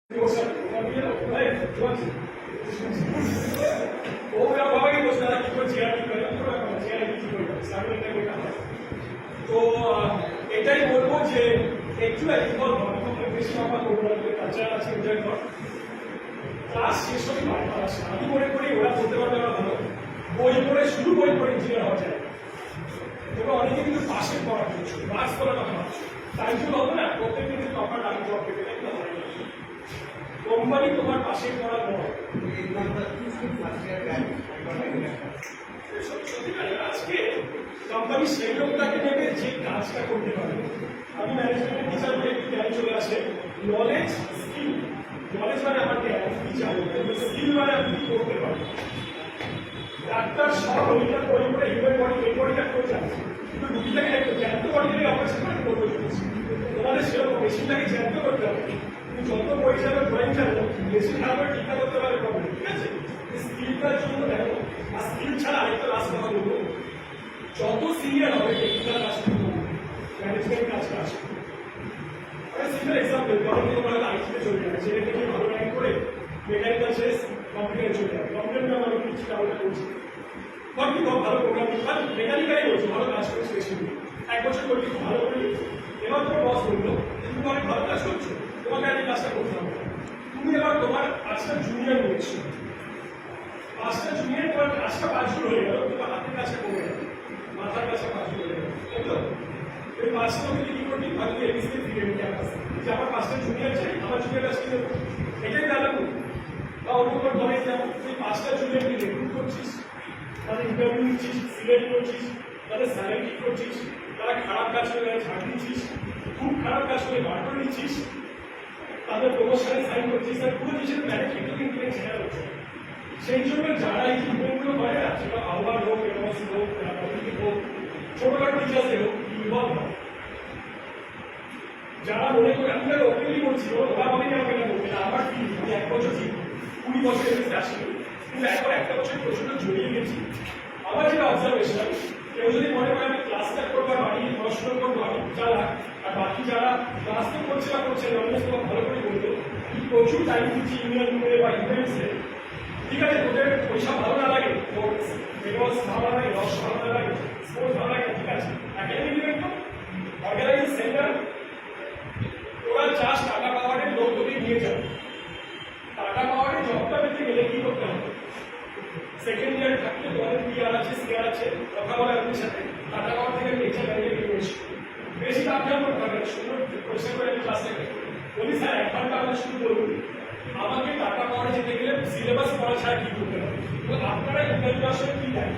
তো এটাই বলবো যে একটু বেশি আমার কালচার আছে এনজয় কর ক্লাস শেষ হতে আসে। আমি মনে করি ওরা বলতে পারবে না ভালো বই পড়ে শুধু বই পড়ে ইঞ্জিনিয়ার হওয়া যায়। তোমরা অনেকে কিন্তু পাশে পড়া করছো, ক্লাস করাটা ভাবছো, তাই জন্য হবে না প্রত্যেক দিন তোমার আমি জব পেতে কোম্পানি তোমার পাশে পড়া নয়। আজকে কোম্পানি সেই লোকটাকে নেবে যে কাজটা করতে পারবে। আমি ম্যানেজমেন্টের টিচার বলে একটু জ্ঞান চলে আসে, নলেজ স্কিল। নলেজ মানে আমার জ্ঞান কি জানো, স্কিল মানে আপনি কি করতে পারবেন। ডাক্তার সব রোগীটা বই করে হিউম্যান বডি এই বডিটা করে যাচ্ছে, কিন্তু রুগীটাকে একটু জ্যান্ত বডি থেকে অপারেশন করে করতে চলেছে। তোমাদের সেরকম মেশিনটাকে জ্যান্ত করতে হবে, তুমি যত বই যাবে ড্রয়িং জানো মেশিন খারাপ ঠিকঠাক করতে পারে প্রবলেম, ঠিক আছে। স্কিলটার জন্য দেখো, আর স্কিল ছাড়া আরেকটা রাস্তা কথা বলবো, যত সিনিয়র হবে টেকনিক্যাল কাজ করতে হবে, ম্যানেজমেন্ট কাজটা আসবে। সিম্পল এক্সাম্পল, অনেকে তোমরা আইটিতে চলে যাবে, ছেলে থেকে ভালো র্যাঙ্ক করে মেকানিক্যাল শেষ কম্পিউটারে চলে যাবে। কম্পিউটার আমি কিছু কারণটা করছি খুব ভালো প্রোগ্রামিং মানে মেকানিক্যালি করছি, ভালো কাজ করছি, বেশি এক বছর করছি খুব ভালো করি। এবার তোমার বস বললো তুমি অনেক ভালো কাজ করছো, তোমাকে আর এই কাজটা করতে হবে। তুমি এবার তোমার 5টা জুনিয়র নিয়েছো, 5টা জুনিয়র তোমার কাজটা 5 জন হয়ে গেল, তোমার হাতের কাজটা কমে গেল, মাথার কাজটা 5 জন হয়ে গেল, তাই তো। এই 5টা লোকে কি করবি, ভালো এবিসি ফিরে নিতে ক্যাম্পাসে যে আমার 5টা জুনিয়র চাই, আমার জুনিয়র কাজ কি দেবো, এটাই দাঁড়াবো। বা অন্য কোনো ধরে যেমন তুই 5টা জুনিয়রকে রেক্রুট করছিস, তাদের ইন্টারভিউ নিচ্ছিস, সিলেক্ট করছিস, তাদের স্যালারি ঠিক করছিস, তারা খারাপ কাজ করে ছাড় দিচ্ছিস, খুব খারাপ কাজ করে বার করে নিচ্ছিস, তাদের প্রমোশনে সাইন করছিস, আর পুরো জিনিসের ম্যানেজমেন্ট ইনফ্লুয়েন্স শেয়ার হচ্ছে। সেই জন্য যারা এই ইভেন্টগুলো করে না, সেটা আহ্বান হোক, এমএসি হোক, পলিটিক হোক, ছোটখাটো টিচার্সদের হোক, ইনভলভ হয়। যারা মনে করে আমি আর ওপেনলি বলছি, ওরা বলে আমাকে এটা বলবে না, আমার কি আমি 1 বছর ঠিক 20 বছরের বেশি আসিনি, কিন্তু এখন একটা বছর প্রচন্ড জড়িয়ে গেছি। আমার যেটা অবজারভেশন, কেউ যদি মনে করে আমি ক্লাসটা করবো আর বাড়ি পড়াশোনা করবো, আমি যারা আর বাকি যারা ক্লাস তো করছে না করছে নলেজ তোমার ভালো করে বলতো, প্রচুর টাইম দিচ্ছি ইউনিয়ন করে বা ইভেন্টসে, ঠিক আছে। তোদের পয়সা ভালো না লাগে, মেডলস ভালো না লাগে, রস ভালো না লাগে, স্পোর্টস ভালো লাগে, ঠিক আছে। একাডেমিক ইভেন্ট তো অর্গানাইজ সেন্টার, ওরা চাষ টাকা পাওয়ারের লোক যদি নিয়ে যাবে, টাকা পাওয়ারের জবটা পেতে গেলে কি করতে হবে, সেকেন্ড ইয়ার থাকলে তোমাদের পিআর আছে, সিআর আছে, কথা বলে আপনার সাথে টাকা পাওয়ার থেকে নেচার ব্যাংকে বেশি লাভ দেওয়া করতে হবে। সুন্দর পরিষ্কার করে আমি ক্লাসে বলি, স্যার 1 ঘন্টা আমরা শুরু করুন, আমাকে টাকা পাওয়ারে যেতে গেলে সিলেবাস পড়া ছাড়া কি করতে হবে, আপনারা ইন্টারভিউ আসলে কি দেয়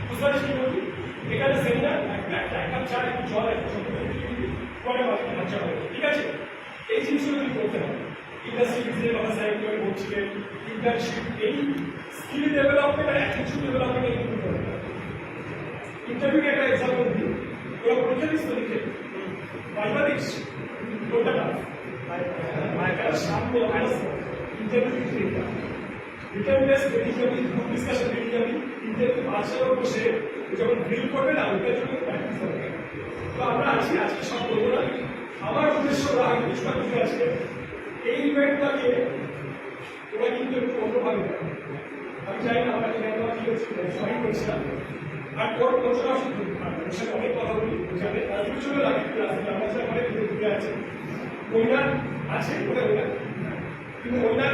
বুঝতে পারছি কি বলছি। এখানে সেমিনার এক কাপ চা, একটু জল, একটু পরে বাচ্চা হবে, ঠিক আছে। এই জিনিসগুলো তুমি করতে হবে। ইন্ডাস্ট্রি ভিজিটের কথা স্যার করে বলছিলেন, ইন্টার্নশিপ, এই স্কিল ডেভেলপমেন্ট আর অ্যাটিটিউড ডেভেলপমেন্ট এই দুটো করতে হবে। ইন্টারভিউকে একটা এক্সাম্পল দিই, ওরা পরীক্ষা দিস তো লিখে ভাইবা দিস, কোনটা না সামনে ইন্টারভিউ রিটার্ন টেস্ট রেডি করবি, গ্রুপ ডিসকাশন রেডি করবি, ইন্টারভিউ পাশের বসে যখন ড্রিল করবে না ওইটার জন্য প্র্যাকটিস হবে। তো আমরা আছি, আজকে সব করবো না, আমার উদ্দেশ্য রাখি কিছুটা বুঝে আছে এই ইভেন্টটাকে ওরা কিন্তু একটু অন্যভাবে দেয়। আমি চাই না আমরা কি করছি সবাই করছিলাম, আর ওর কোচরা অনেক কথা বলি বুঝাবে, তার পিছনে লাগে অনেক ঘুরে আছে, ওইনার আছে ওটা কিন্তু ওইনার